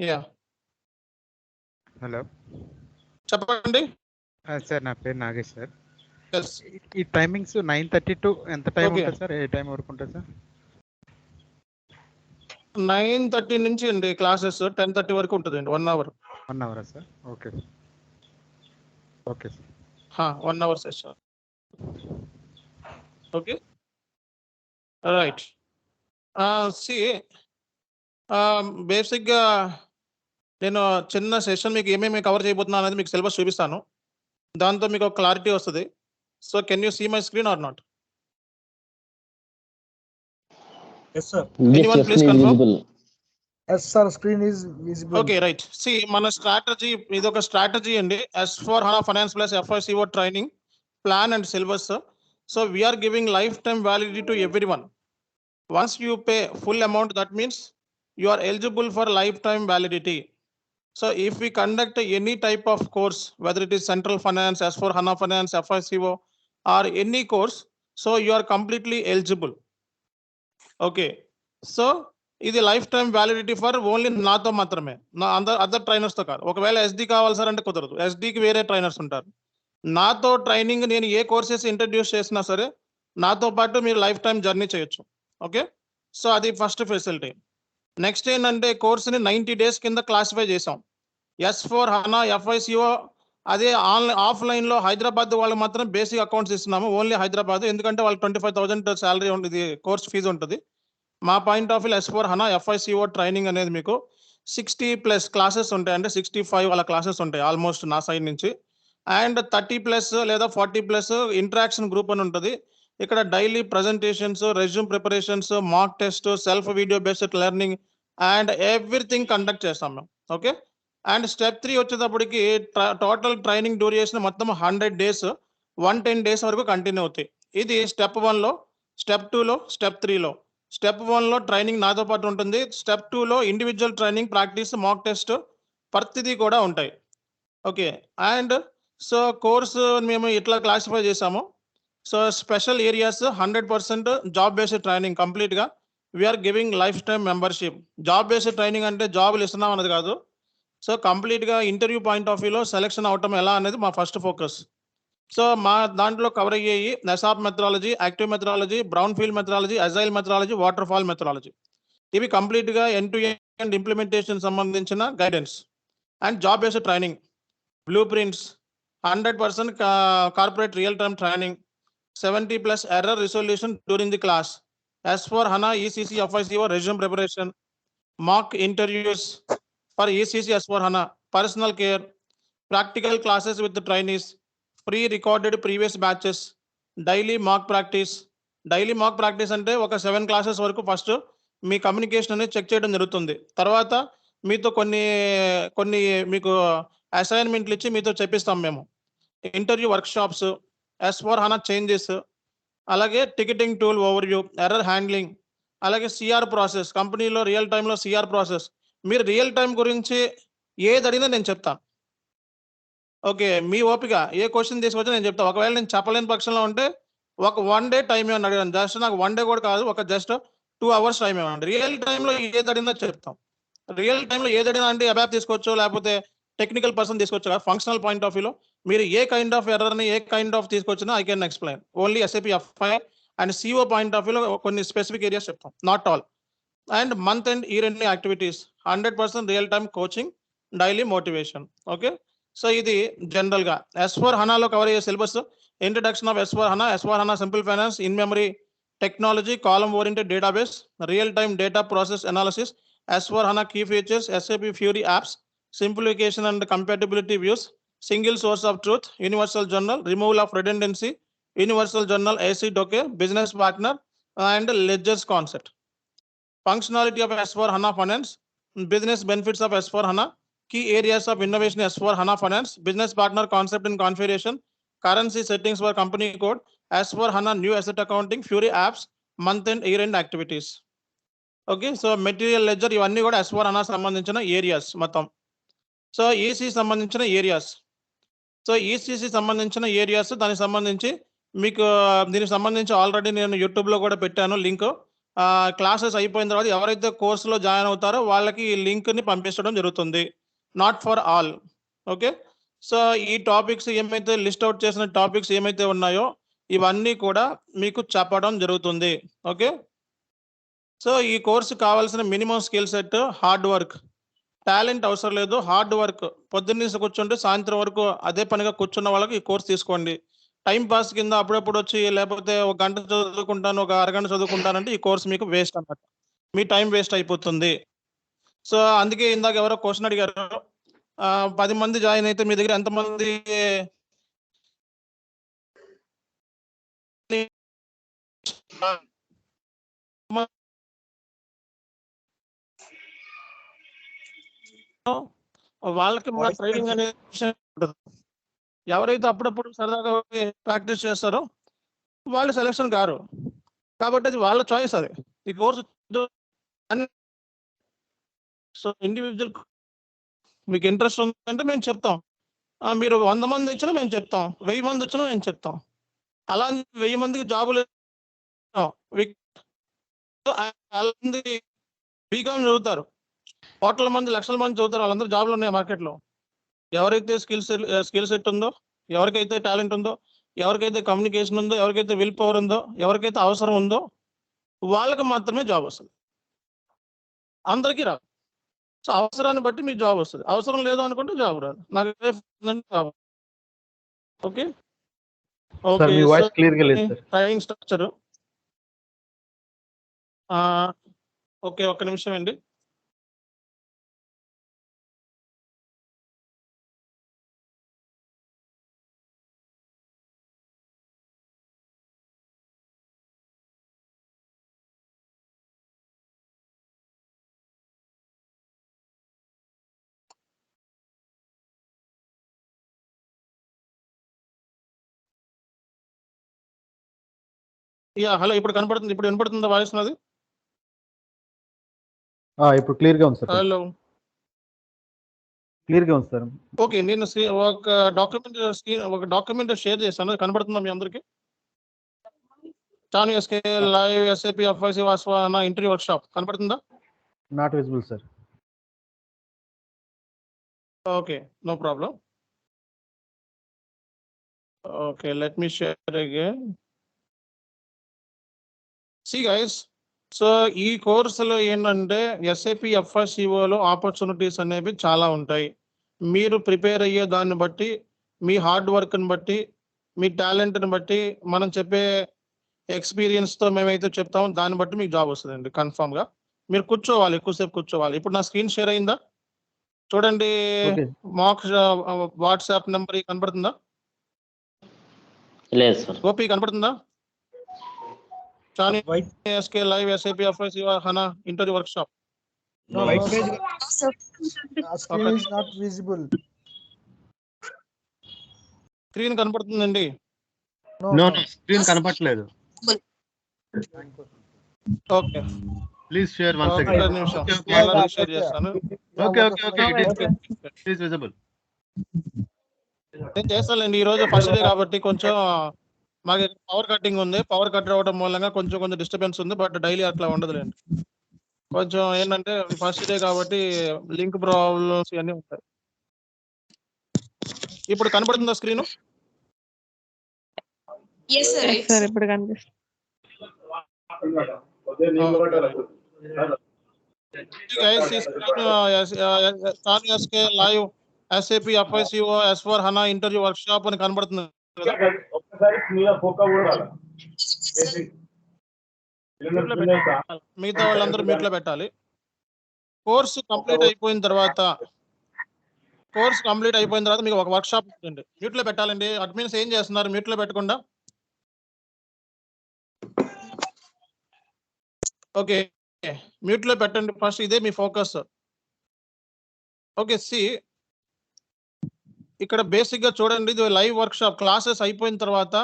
Yeah! Hello. చెప్పండి. Sir నా పేరు నాగేష్ సార్. యెస్. ఈ టైమింగ్స్ 9:30 టు ఎంత టైం ఓకే. ఉంటుంది సార్? ఏ టైం వరకు ఉంటుంది సార్? 9:30 నుంచి అండి క్లాసెస్ 10:30 వరకు ఉంటదండి. 1 అవర్. 1 అవరా sir? Okay. Okay sir. 1 hour session. Okay. Right. See బేసిక్‌గా నేను చిన్న సెషన్ మీకు ఏమేమి కవర్ చేయబోతున్నాను అనేది మీకు సిలబస్ చూపిస్తాను. దాంతో మీకు ఒక క్లారిటీ వస్తది. So, can you see my screen or not? Yes, sir. Anyone please confirm? Yes, sir. Screen is visible. Okay. Right. See మన స్ట్రాటజీ ఇదొక స్ట్రాటజీ అండి. S/4HANA finance plus FICO training plan and syllabus. So, we are giving lifetime validity to everyone. Once you pay full amount, that means you are eligible for lifetime validity. So if we conduct any type of course, whether it is Central Finance, S/4HANA Finance, FICO, or any course, so you are completely eligible. Okay. So ఇది life time validity for only నాతో మాత్రమే, నా other ట్రైనర్స్తో కాదు. ఒకవేళ SD కావాలి sir అంటే కుదరదు. SDకి వేరే ట్రైనర్స్ ఉంటారు. నాతో ట్రైనింగ్ నేను ఏ కోర్సెస్ ఇంట్రడ్యూస్ చేసినా సరే నాతో పాటు మీరు లైఫ్ టైం జర్నీ చేయొచ్చు. ఓకే. సో అది ఫస్ట్ ఫెసిలిటీ. నెక్స్ట్ ఏంటంటే కోర్సుని 90 days కింద క్లాసిఫై చేసాం. S/4HANA FICO అదే ఆఫ్లైన్లో హైదరాబాద్ వాళ్ళు మాత్రం బేసిక్ అకౌంట్స్ ఇస్తున్నాము. ఓన్లీ హైదరాబాద్, ఎందుకంటే వాళ్ళకి 25,000 శాలరీ ఉంటుంది, కోర్స్ ఫీజు ఉంటుంది. మా point of view S/4HANA FICO training అనేది మీకు 60+ క్లాసెస్ ఉంటాయి. అంటే 65 అలా క్లాసెస్ ఉంటాయి ఆల్మోస్ట్ నా సైడ్ నుంచి. అండ్ 30+ లేదా 40+ ఇంటరాక్షన్ గ్రూప్ అని ఉంటుంది. ఇక్కడ daily presentations, resume preparations, mock test, self video based learning and everything conduct చేస్తాం మేము. ఓకే. అండ్ స్టెప్ 3 వచ్చేటప్పటికి టోటల్ ట్రైనింగ్ డ్యూరేషన్ మొత్తం 100 days, 110 days వరకు కంటిన్యూ అవుతాయి. ఇది స్టెప్ 1లో, స్టెప్ 2లో, స్టెప్ 3లో. స్టెప్ 1లో ట్రైనింగ్ నాతో పాటు ఉంటుంది. స్టెప్ 2లో individual training, practice, mock test ప్రతిదీ కూడా ఉంటాయి. ఓకే. అండ్ సో కోర్సు మేము ఇట్లా క్లాసిఫై చేసాము. So special areas 100% job based training కంప్లీట్గా. We're giving lifetime membership. Job based training అంటే జాబులు ఇస్తున్నాం అన్నది కాదు. సో కంప్లీట్గా ఇంటర్వ్యూ పాయింట్ ఆఫ్ వ్యూలో సెలెక్షన్ అవటం ఎలా అనేది మా ఫస్ట్ ఫోకస్. సో మా దాంట్లో కవర్ అయ్యేవి నెసాప్ methodology, active methodology, brown field methodology, agile methodology, waterfall methodology. ఇవి కంప్లీట్గా ఎండ్ టు ఎండ్ ఇంప్లిమెంటేషన్ సంబంధించిన guidance. And job based training, blueprints, 100% corporate real time training, 70+ error resolution during the class, S/4HANA ECC FICO resume preparation, mock interviews for ECC S/4HANA, personal care, practical classes with the trainees, pre-recorded previous batches, daily mock practice. Daily mock practice అంటే ఒక 7 classes వరకు first మీ communication అనేది check చేయడం జరుగుతుంది. తర్వాత మీతో కొన్ని మీకు అసైన్మెంట్లు ఇచ్చి మీతో చెప్పిస్తాం మేము. ఇంటర్వ్యూ వర్క్షాప్స్, S/4HANA చేంజెస్, అలాగే ticketing tool overview, error handling, అలాగే CR ప్రాసెస్, కంపెనీలో రియల్ టైంలో CR ప్రాసెస్. మీరు రియల్ టైం గురించి ఏది అడిగినా నేను చెప్తాను. ఓకే. మీ ఓపిక ఏ క్వశ్చన్ తీసుకొచ్చా నేను చెప్తాను. ఒకవేళ నేను చెప్పలేని పక్షంలో ఉంటే ఒక 1 day టైం ఇవ్వండి అడిగాను. జస్ట్ నాకు 1 day కూడా కాదు, ఒక జస్ట్ 2 hours టైం ఇవ్వండి. రియల్ టైంలో ఏది అడిగినా చెప్తాం. రియల్ టైంలో ఏది అడిగినా అంటే అబాప్ తీసుకోవచ్చు, లేకపోతే టెక్నికల్ పర్సన్ తీసుకోవచ్చు. ఫంక్షనల్ పాయింట్ ఆఫ్ వ్యూలో మీరు ఏ కైండ్ ఆఫ్ ఎర్రర్ని ఏ కైండ్ ఆఫ్ తీసుకొచ్చినా I can explain. Only SAP FI and CO point of వ్యూలో కొన్ని స్పెసిఫిక్ ఏరియాస్ చెప్తాం, not all. And month and year end activities, 100% real time coaching, daily motivation. Okay. So ఇది జనరల్గా S/4HANAలో cover అయ్యే syllabus. Introduction of S/4HANA, S/4HANA simple finance, in memory technology, column oriented database, real time data process analysis, S/4HANA key features, SAP Fiori apps, simplification and compatibility views, single source of truth, universal journal, removal of redundancy, universal journal, AC docket, business partner and ledgers concept. Functionality of S/4HANA finance, business benefits of S/4HANA, key areas of innovation S/4HANA finance, business partner concept and configuration, currency settings for company code, S/4HANA new asset accounting, Fiori apps, month and year end activities. Okay. So material ledger ఇవన్నీ కూడా S/4HANA సంబంధించిన areas మొత్తం. So ECC సంబంధించిన areas. So ECC సంబంధించిన areas దానికి సంబంధించి మీకు దీనికి సంబంధించి ఆల్రెడీ నేను యూట్యూబ్లో కూడా పెట్టాను లింక్. క్లాసెస్ అయిపోయిన తర్వాత ఎవరైతే కోర్సులో జాయిన్ అవుతారో వాళ్ళకి ఈ లింక్ని పంపించడం జరుగుతుంది. Not for all. Okay, so ఈ టాపిక్స్ ఏమైతే లిస్ట్ అవుట్ చేసిన టాపిక్స్ ఏమైతే ఉన్నాయో ఇవన్నీ కూడా మీకు చెప్పడం జరుగుతుంది. ఓకే, సో ఈ కోర్సు కావాల్సిన minimum skill set hard work. Talent అవసరం లేదు, హార్డ్ వర్క్. పొద్దున్నేసి కూర్చుంటే సాయంత్రం వరకు అదే పనిగా కూర్చున్న వాళ్ళకి ఈ కోర్స్ తీసుకోండి. టైం పాస్ కింద అప్పుడప్పుడు వచ్చి లేకపోతే ఒక గంట చదువుకుంటాను, ఒక అరగంట చదువుకుంటానంటే ఈ కోర్స్ మీకు వేస్ట్ అన్నమాట. మీ టైం వేస్ట్ అయిపోతుంది. సో అందుకే ఇందాక ఎవరో క్వశ్చన్ అడిగారు, 10 మంది జాయిన్ అయితే మీ దగ్గర ఎంతమంది వాళ్ళకి మా Voice ట్రైనింగ్ break. అనేది విషయం ఉండదు. ఎవరైతే అప్పుడప్పుడు సరదాగా ప్రాక్టీస్ చేస్తారో వాళ్ళు సెలెక్షన్ కారు. కాబట్టి అది వాళ్ళ చాయిస్. అది ఈ కోర్సు సో ఇండివిజువల్ మీకు ఇంట్రెస్ట్ ఉందంటే మేము చెప్తాం. మీరు 100 మంది ఇచ్చినా మేము చెప్తాం, 1000 మంది వచ్చినా మేము చెప్తాం. అలా 1000 మందికి జాబులు బీకామ్ చదువుతారు, కోట్ల మంది లక్షల మంది చదువుతారు, వాళ్ళందరూ జాబులు ఉన్నాయి మార్కెట్లో. ఎవరైతే స్కిల్ సెట్ ఉందో, ఎవరికైతే టాలెంట్ ఉందో, ఎవరికైతే కమ్యూనికేషన్ ఉందో, ఎవరికైతే విల్ పవర్ ఉందో, ఎవరికైతే అవసరం ఉందో వాళ్ళకి మాత్రమే జాబ్ వస్తుంది. అందరికీ రాదు. సో అవసరాన్ని బట్టి మీకు జాబ్ వస్తుంది. అవసరం లేదు అనుకుంటే జాబ్ రాదు. నాకు జాబ్. ఓకే సార్ ఓకే మీ వాయిస్ క్లియర్ గా లేదు సార్. Training structure. ఓకే, ఒక్క నిమిషం అండి. హలో, ఇప్పుడు కనపడుతుంది, ఇప్పుడు వినపడుతుందా వాయిస్ నాది? ఇప్పుడు క్లియర్ గా ఉంది సార్. హలో, క్లియర్ గా ఉంది సార్. ఓకే, నేను ఒక డాక్యుమెంట్ షేర్ చేశాను, కనబడుతుందా మీ అందరికి? చాను ఎస్కే లైవ్ ఎస్ఏపి ఎఫ్ఐసి వాస్వాన ఇంటర్వ్యూ వర్క్ షాప్ కనబడుతుందా? Not visible sir. Okay, no problem. Okay, let me share again. See guys, so ఈ కోర్సులో ఏంటంటే ఎస్ఏపి ఎఫ్ఐసిఓలో ఆపర్చునిటీస్ అనేవి చాలా ఉంటాయి. మీరు ప్రిపేర్ అయ్యే దాన్ని బట్టి, మీ హార్డ్ వర్క్ని బట్టి, మీ టాలెంట్ని బట్టి, మనం చెప్పే ఎక్స్పీరియన్స్తో మేమైతే చెప్తామో దాన్ని బట్టి మీకు జాబ్ వస్తుందండి కన్ఫామ్గా. మీరు కూర్చోవాలి, ఎక్కువసేపు కూర్చోవాలి. ఇప్పుడు నా స్క్రీన్ షేర్ అయిందా చూడండి. మాక్ వాట్సాప్ నెంబర్ కనబడుతుందా? లేదు సార్. గోపి కనబడుతుందా? చాని SK live SAP FIC HANA interview workshop. No, white page. Screen is not visible. Screen కనబడుతుందండి? నో స్క్రీన్ కనపట్లేదు. ఓకే, ప్లీజ్ షేర్ వన్స్ ఒక్క అగైన్. నిమిషం, Okay. మళ్ళీ షేర్ చేస్తాను. Okay it is visible. నేను చేస్తానండి. ఈ రోజు ఫస్ట్ డే కాబట్టి కొంచెం మాకు పవర్ కట్టింగ్ ఉంది. పవర్ కట్ అవ్వడం మూలంగా కొంచెం డిస్టర్బెన్స్ ఉంది. బట్ డైలీ అట్లా ఉండదులేండి. కొంచెం ఏంటంటే ఫస్ట్ డే కాబట్టి లింక్ ప్రాబ్లమ్స్ ఇవన్నీ ఉంటాయి. ఇప్పుడు కనబడుతుందా స్క్రీన్? సార్ ఇప్పుడు కనిపిస్తుంది. Live SAP FICO S4 HANA interview workshop అని కనబడుతుంది కదా? మిగతా వాళ్ళందరూ మ్యూట్ లో పెట్టాలి. కోర్సు కంప్లీట్ అయిపోయిన తర్వాత మీకు ఒక వర్క్ షాప్ ఉంటుంది. మ్యూట్ లో పెట్టాలండి. అడ్మిన్స్ ఏం చేస్తున్నారు మ్యూట్ లో పెట్టకుండా? ఓకే, మ్యూట్ లో పెట్టండి ఫస్ట్. ఇదే మీ ఫోకస్. ఓకే, సి ఇక్కడ బేసిక్ గా చూడండి, ఇది లైవ్ వర్క్ షాప్. క్లాసెస్ అయిపోయిన తర్వాత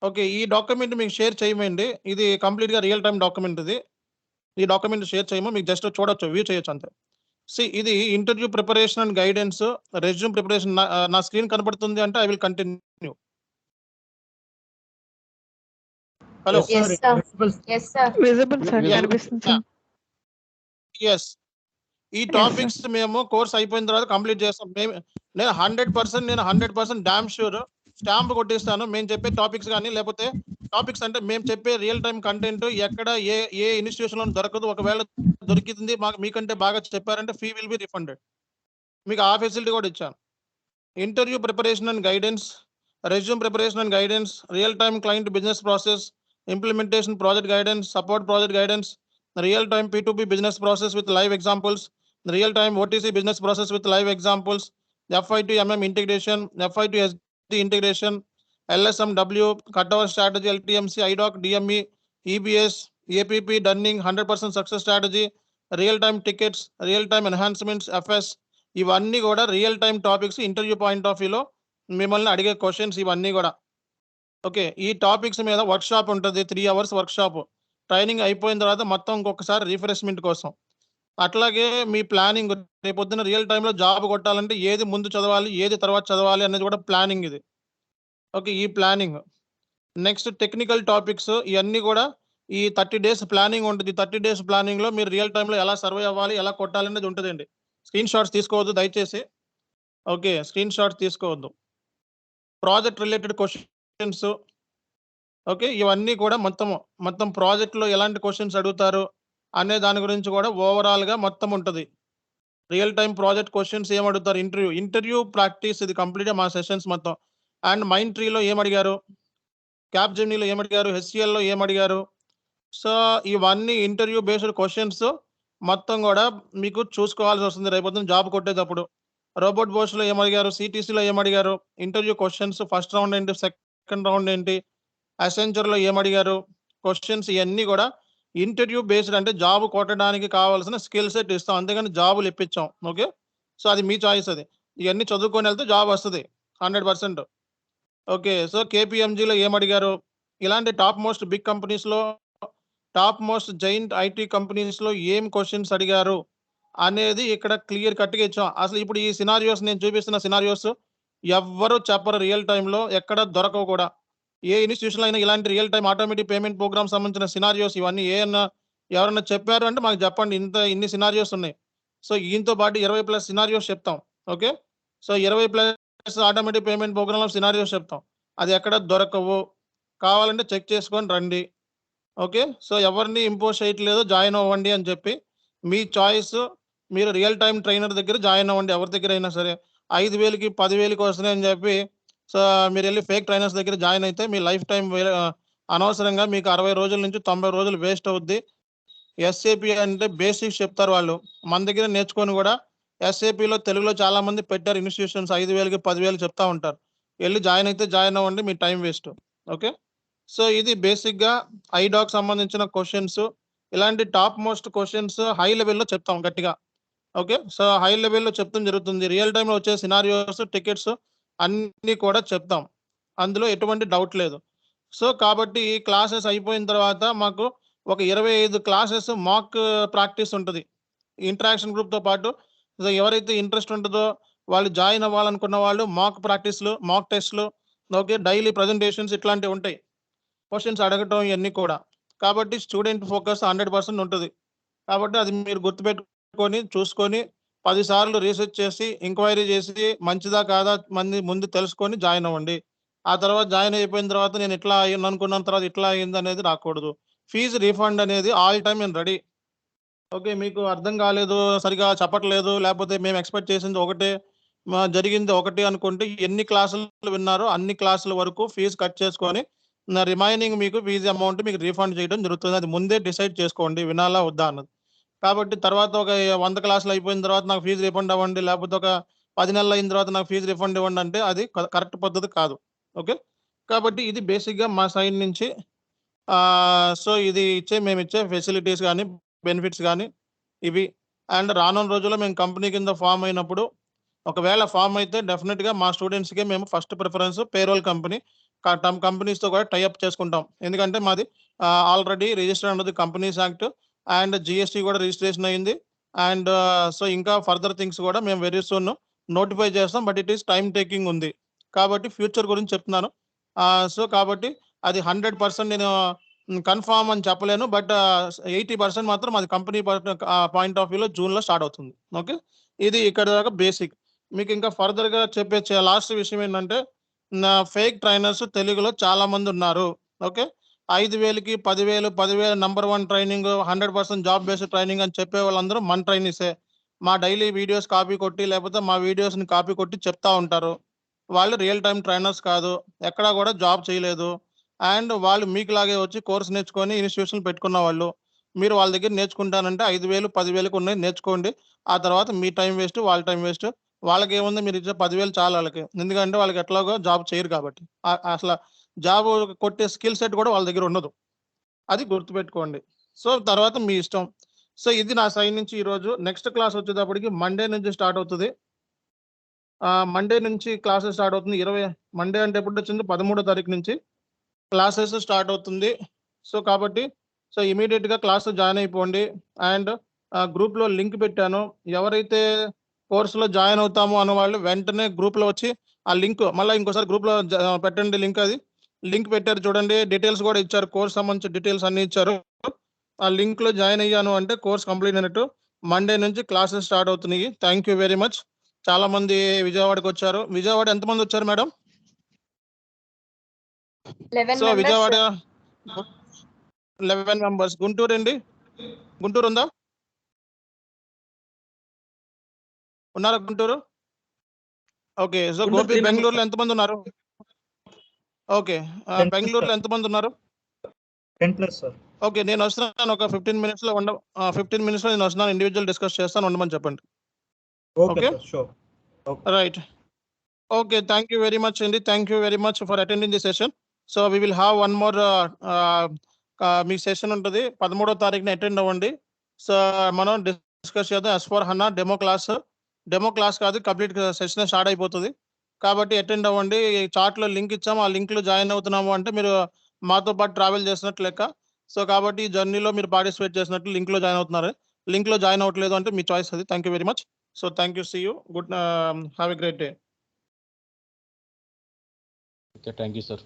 ఓకే, ఈ డాక్యుమెంట్ మీకు షేర్ చేయమండి. ఇది కంప్లీట్ గా రియల్ టైమ్ డాక్యుమెంట్. ఈ డాక్యుమెంట్ షేర్ చేయము, మీకు జస్ట్ చూడొచ్చు, వ్యూ చేయొచ్చు అంతే. సి ఇది interview preparation and guidance, resume preparation. నా స్క్రీన్ కనబడుతుంది అంటే I will continue. Hello Yes, sir. Yes, sir. Visible sir Yeah. కనిపిస్తుంది సార్ ఎస్ ఈ టాపిక్స్ మేము కోర్స్ అయిపోయిన తర్వాత కంప్లీట్ చేస్తాం. నేను 100% డామ్ షూర్ స్టాంప్ కొట్టిస్తాను. మేము చెప్పే టాపిక్స్ కానీ లేకపోతే టాపిక్స్ అంటే మేము చెప్పే రియల్ టైం కంటెంట్ ఎక్కడ ఏ ఇన్స్టిట్యూషన్ లో దొరకదు. ఒకవేళ దొరికింది మీకంటే బాగా చెప్పారంటే ఫీ విల్ బి రిఫండెడ్. మీకు ఆ ఫెసిలిటీ కూడా ఇచ్చాను. Interview preparation and guidance, resume preparation and guidance, real time client business process, implementation project guidance, support project guidance, real time P2P business process with live examples, real time OTC business process with live examples, FI to MM integration, FI to SD integration, LSMW, cutover strategy, LTMC, IDOC, DME, EBS, APP, Dunning, 100% success strategy, real time tickets, real time enhancements, FS, ఇవన్నీ కూడా real time topics. Interview point of వ్యూలో మిమ్మల్ని అడిగే questions ఇవన్నీ కూడా. Okay, ఈ topics మీద work shop ఉంటుంది, 3 hours వర్క్ షాప్. ట్రైనింగ్ అయిపోయిన తర్వాత మొత్తం ఇంకొకసారి రిఫ్రెష్మెంట్ కోసం. అట్లాగే మీ ప్లానింగ్, రేపొద్దున రియల్ టైంలో జాబ్ కొట్టాలంటే ఏది ముందు చదవాలి, ఏది తర్వాత చదవాలి అనేది కూడా ప్లానింగ్ ఇది. ఓకే, ఈ ప్లానింగ్. నెక్స్ట్ టెక్నికల్ టాపిక్స్, ఇవన్నీ కూడా ఈ 30 days ప్లానింగ్ ఉంటుంది. 30 days ప్లానింగ్లో మీరు రియల్ టైంలో ఎలా సర్వే అవ్వాలి, ఎలా కొట్టాలి అనేది ఉంటుందండి. స్క్రీన్ షాట్స్ తీసుకోవద్దు దయచేసి. ఓకే, స్క్రీన్ షాట్స్ తీసుకోవద్దు. ప్రాజెక్ట్ రిలేటెడ్ క్వశ్చన్స్, ఓకే, ఇవన్నీ కూడా మొత్తం ప్రాజెక్ట్లో ఎలాంటి క్వశ్చన్స్ అడుగుతారు అనే దాని గురించి కూడా ఓవరాల్గా మొత్తం ఉంటుంది. రియల్ టైం ప్రాజెక్ట్ క్వశ్చన్స్ ఏం అడుగుతారు, ఇంటర్వ్యూ ప్రాక్టీస్, ఇది కంప్లీట్గా మా సెషన్స్ మొత్తం. అండ్ మైండ్ ట్రీలో ఏమడిగారు, క్యాప్ జెమినీలో ఏమడిగారు, హెచ్సిఎల్లో ఏమడిగారు. సో ఇవన్నీ ఇంటర్వ్యూ బేస్డ్ క్వశ్చన్స్ మొత్తం కూడా మీకు చూసుకోవాల్సి వస్తుంది రేపొద్దున జాబ్ కొట్టేటప్పుడు. రోబోట్ బోస్లో ఏమడిగారు, సిటీసీలో ఏమడిగారు, ఇంటర్వ్యూ క్వశ్చన్స్, ఫస్ట్ రౌండ్ ఏంటి, సెకండ్ రౌండ్ ఏంటి, అసెంచర్లో ఏమడిగారు క్వశ్చన్స్, ఇవన్నీ కూడా ఇంటర్వ్యూ బేస్డ్. అంటే జాబ్ కొట్టడానికి కావాల్సిన స్కిల్ సెట్ ఇస్తాం, అంతేగాని జాబులు ఇప్పించాం. ఓకే, సో అది మీ చాయిస్. అది ఇవన్నీ చదువుకొని వెళ్తే జాబ్ వస్తుంది 100%. ఓకే, సో కేపీఎంజీలో ఏమడిగారు, ఇలాంటి టాప్ మోస్ట్ బిగ్ కంపెనీస్లో, టాప్ మోస్ట్ జైంట్ ఐటీ కంపెనీస్లో ఏం క్వశ్చన్స్ అడిగారు అనేది ఇక్కడ క్లియర్ కట్గా ఇచ్చాం. అసలు ఇప్పుడు ఈ సినారియోస్, నేను చూపిస్తున్న సినారియోస్ ఎవ్వరు చెప్పరు, రియల్ టైంలో ఎక్కడ దొరకవు కూడా. ఏ ఇన్స్టిట్యూషన్లో అయినా ఇలాంటి real time automatic payment program సంబంధించిన సినారియోస్ ఇవన్నీ ఎవరన్నా చెప్పారు అంటే మాకు చెప్పండి, ఇన్ని సినారియోస్ ఉన్నాయి. సో ఈయనతో పాటు 20+ సినారియోస్ చెప్తాం. ఓకే, సో 20+ ఆటోమేటిక్ పేమెంట్ ప్రోగ్రామ్లో సినారియోస్ చెప్తాం. అది ఎక్కడ దొరకవు, కావాలంటే చెక్ చేసుకొని రండి. ఓకే, సో ఎవరిని ఇంపోజ్ చేయట్లేదు, జాయిన్ అవ్వండి అని చెప్పి. మీ చాయిస్, మీరు రియల్ టైం ట్రైనర్ దగ్గర జాయిన్ అవ్వండి, ఎవరి దగ్గర అయినా సరే. 5,000కి 10,000కి వస్తున్నాయి అని చెప్పి సో మీరు వెళ్ళి ఫేక్ ట్రైనర్స్ దగ్గర జాయిన్ అయితే మీ లైఫ్ టైం అనవసరంగా మీకు 60 రోజుల నుంచి 90 రోజులు వేస్ట్ అవుద్ది. ఎస్ఏపి అంటే బేసిక్స్ చెప్తారు వాళ్ళు, మన దగ్గర నేర్చుకొని కూడా ఎస్ఏపిలో తెలుగులో చాలా మంది పెట్టారు ఇన్స్టిట్యూషన్స్, 5,000కి 10,000 చెప్తా ఉంటారు. వెళ్ళి జాయిన్ అయితే జాయిన్ అవ్వండి, మీ టైం వేస్ట్. ఓకే, సో ఇది బేసిక్గా ఐడాక్ సంబంధించిన క్వశ్చన్స్. ఇలాంటి టాప్ మోస్ట్ క్వశ్చన్స్ హై లెవెల్లో చెప్తాం గట్టిగా. ఓకే, సో హై లెవెల్లో చెప్తాం జరుగుతుంది. రియల్ టైంలో వచ్చే సినారియోస్, టికెట్స్ అన్నీ కూడా చెప్తాం, అందులో ఎటువంటి డౌట్ లేదు. సో కాబట్టి ఈ క్లాసెస్ అయిపోయిన తర్వాత మాకు ఒక 25 క్లాసెస్ మాక్ ప్రాక్టీస్ ఉంటుంది ఇంటరాక్షన్ గ్రూప్తో పాటు. సో ఎవరైతే ఇంట్రెస్ట్ ఉంటుందో వాళ్ళు జాయిన్ అవ్వాలనుకున్న వాళ్ళు మాక్ ప్రాక్టీస్లు, మాక్ టెస్ట్లు, ఓకే, డైలీ ప్రజెంటేషన్స్ ఇట్లాంటివి ఉంటాయి, క్వశ్చన్స్ అడగటం ఇవన్నీ కూడా. కాబట్టి స్టూడెంట్ ఫోకస్ 100% ఉంటుంది. కాబట్టి అది మీరు గుర్తుపెట్టుకొని చూసుకొని 10 సార్లు రీసెర్చ్ చేసి ఎంక్వైరీ చేసి మంచిదా కాదా ముందు తెలుసుకొని జాయిన్ అవ్వండి. ఆ తర్వాత జాయిన్ అయిపోయిన తర్వాత నేను ఇట్లా అయ్యింది అనుకున్న తర్వాత ఇట్లా అయ్యింది అనేది రాకూడదు. ఫీజు రీఫండ్ అనేది ఆల్ టైమ్ నేను రెడీ. ఓకే, మీకు అర్థం కాలేదు, సరిగా చెప్పట్లేదు, లేకపోతే మేము ఎక్స్పెక్ట్ చేసింది ఒకటే, జరిగింది ఒకటి అనుకుంటే ఎన్ని క్లాసులు విన్నారో అన్ని క్లాసుల వరకు ఫీజు కట్ చేసుకొని రిమైనింగ్ మీకు ఫీజు అమౌంట్ మీకు రీఫండ్ చేయడం జరుగుతుంది. అది ముందే డిసైడ్ చేసుకోండి వినాలా వద్దా అన్నది. కాబట్టి తర్వాత ఒక 100 క్లాసులు అయిపోయిన తర్వాత నాకు ఫీజు రీఫండ్ అవ్వండి, లేకపోతే ఒక 10 నెలలు అయిన తర్వాత నాకు ఫీజు రీఫండ్ ఇవ్వండి అంటే అది కరెక్ట్ పద్ధతి కాదు. ఓకే, కాబట్టి ఇది బేసిక్గా మా సైడ్ నుంచి. సో ఇది మేము ఇచ్చే ఫెసిలిటీస్ కానీ బెనిఫిట్స్ కానీ ఇవి. అండ్ రానున్న రోజుల్లో మేము కంపెనీ కింద ఫామ్ అయినప్పుడు, ఒకవేళ ఫామ్ అయితే డెఫినెట్గా మా స్టూడెంట్స్కే మేము ఫస్ట్ ప్రిఫరెన్స్ పేరోల్ కంపెనీస్తో కూడా టైఅప్ చేసుకుంటాం. ఎందుకంటే మాది ఆల్రెడీ రిజిస్టర్ అన్నది కంపెనీస్ యాక్ట్ అండ్ జిఎస్టీ కూడా రిజిస్ట్రేషన్ అయింది. అండ్ సో ఇంకా ఫర్దర్ థింగ్స్ కూడా మేము వెరీ సూన్ నోటిఫై చేస్తాం. But it is time taking ఉంది, కాబట్టి ఫ్యూచర్ గురించి చెప్తున్నాను. సో కాబట్టి అది 100% నేను కన్ఫామ్ అని చెప్పలేను, బట్ 80% మాత్రం అది కంపెనీ పాయింట్ ఆఫ్ వ్యూలో జూన్లో స్టార్ట్ అవుతుంది. ఓకే, ఇది ఇక్కడ దాకా బేసిక్. మీకు ఇంకా ఫర్దర్గా చెప్పే లాస్ట్ విషయం ఏంటంటే, నా ఫేక్ ట్రైనర్స్ తెలుగులో చాలా మంది ఉన్నారు. ఓకే, 5,000కి 10,000 10,000 #1 ట్రైనింగ్, 100% జాబ్ బేస్డ్ ట్రైనింగ్ అని చెప్పే వాళ్ళందరూ మన ట్రైనీసే. మా డైలీ వీడియోస్ కాపీ కొట్టి లేకపోతే మా వీడియోస్ని కాపీ కొట్టి చెప్తా ఉంటారు. వాళ్ళు రియల్ టైం ట్రైనర్స్ కాదు, ఎక్కడా కూడా జాబ్ చేయలేదు. అండ్ వాళ్ళు మీకులాగే వచ్చి కోర్స్ నేర్చుకొని ఇన్స్టిట్యూషన్ పెట్టుకున్న వాళ్ళు. మీరు వాళ్ళ దగ్గర నేర్చుకుంటానంటే 5,000 10,000కి ఉన్నాయి, నేర్చుకోండి. ఆ తర్వాత మీ టైం వేస్ట్, వాళ్ళ టైం వేస్ట్. వాళ్ళకి ఏముంది, మీరు ఇచ్చే 10,000 చాలు వాళ్ళకి, ఎందుకంటే వాళ్ళకి ఎట్లాగో జాబ్ చేయరు కాబట్టి. అసలు జాబ్ కొట్టే స్కిల్ సెట్ కూడా వాళ్ళ దగ్గర ఉండదు, అది గుర్తుపెట్టుకోండి. సో తర్వాత మీ ఇష్టం. సో ఇది నా సైడ్ నుంచి ఈరోజు. నెక్స్ట్ క్లాస్ వచ్చేటప్పటికి మండే నుంచి స్టార్ట్ అవుతుంది. మండే నుంచి క్లాసెస్ స్టార్ట్ అవుతుంది. మండే అంటే ఎప్పుడు వచ్చింది, 13వ తారీఖు నుంచి క్లాసెస్ స్టార్ట్ అవుతుంది. సో కాబట్టి ఇమీడియట్గా క్లాస్ జాయిన్ అయిపోండి. అండ్ గ్రూప్లో లింక్ పెట్టాను, ఎవరైతే కోర్సులో జాయిన్ అవుతామో అన్న వాళ్ళు వెంటనే గ్రూప్లో వచ్చి ఆ లింక్ మళ్ళీ ఇంకోసారి గ్రూప్లో పెట్టండి. లింక్ పెట్టారు చూడండి, డీటెయిల్స్ కూడా ఇచ్చారు, కోర్స్ సంబంధించిన డీటెయిల్స్ అన్ని ఇచ్చారు. ఆ లింక్లో జాయిన్ అయ్యాను అంటే కోర్స్ కంప్లీట్ అయినట్టు. మండే నుంచి క్లాసెస్ స్టార్ట్ అవుతున్నాయి. Thank you very much. చాలా మంది విజయవాడకి వచ్చారు. విజయవాడ ఎంతమంది వచ్చారు madam? 11 so members, Vijayawada sir. 11 members. Guntur అండి, గుంటూరు ఉందా? ఉన్నారా గుంటూరు? ఓకే. సో గోపి, బెంగళూరులో ఎంతమంది ఉన్నారు? ఓకే, బెంగళూరులో ఎంతమంది ఉన్నారు? 10+ సార్. ఓకే, నేను వస్తున్నాను ఒక 15 మినిట్స్లో. 15 మినిట్స్లో నేను వస్తున్నాను, ఇండివిజువల్ డిస్కస్ చేస్తాను, ఉండమని చెప్పండి. Okay sir, sure. Right. Okay, thank you very much అండి. Thank you very much for attending the session. So we will have one more మీ సెషన్ ఉంటుంది, 13వ తారీఖున అటెండ్ అవ్వండి. సో మనం డిస్కస్ చేద్దాం S/4HANA డెమో క్లాస్ కాదు, కంప్లీట్ సెషన్ స్టార్ట్ అయిపోతుంది. కాబట్టి అటెండ్ అవ్వండి. చార్ట్లో లింక్ ఇచ్చాము, ఆ లింక్లో జాయిన్ అవుతున్నాము అంటే మీరు మాతో పాటు ట్రావెల్ చేసినట్లు లెక్క. సో కాబట్టి ఈ జర్నీలో మీరు పార్టిసిపేట్ చేసినట్లు. లింక్లో జాయిన్ అవుతున్నారు, లింక్లో జాయిన్ అవ్వట్లేదు అంటే మీ చాయిస్ అది. Thank you very much. So thank you, see you, good, have a great day. Okay, thank you, sir.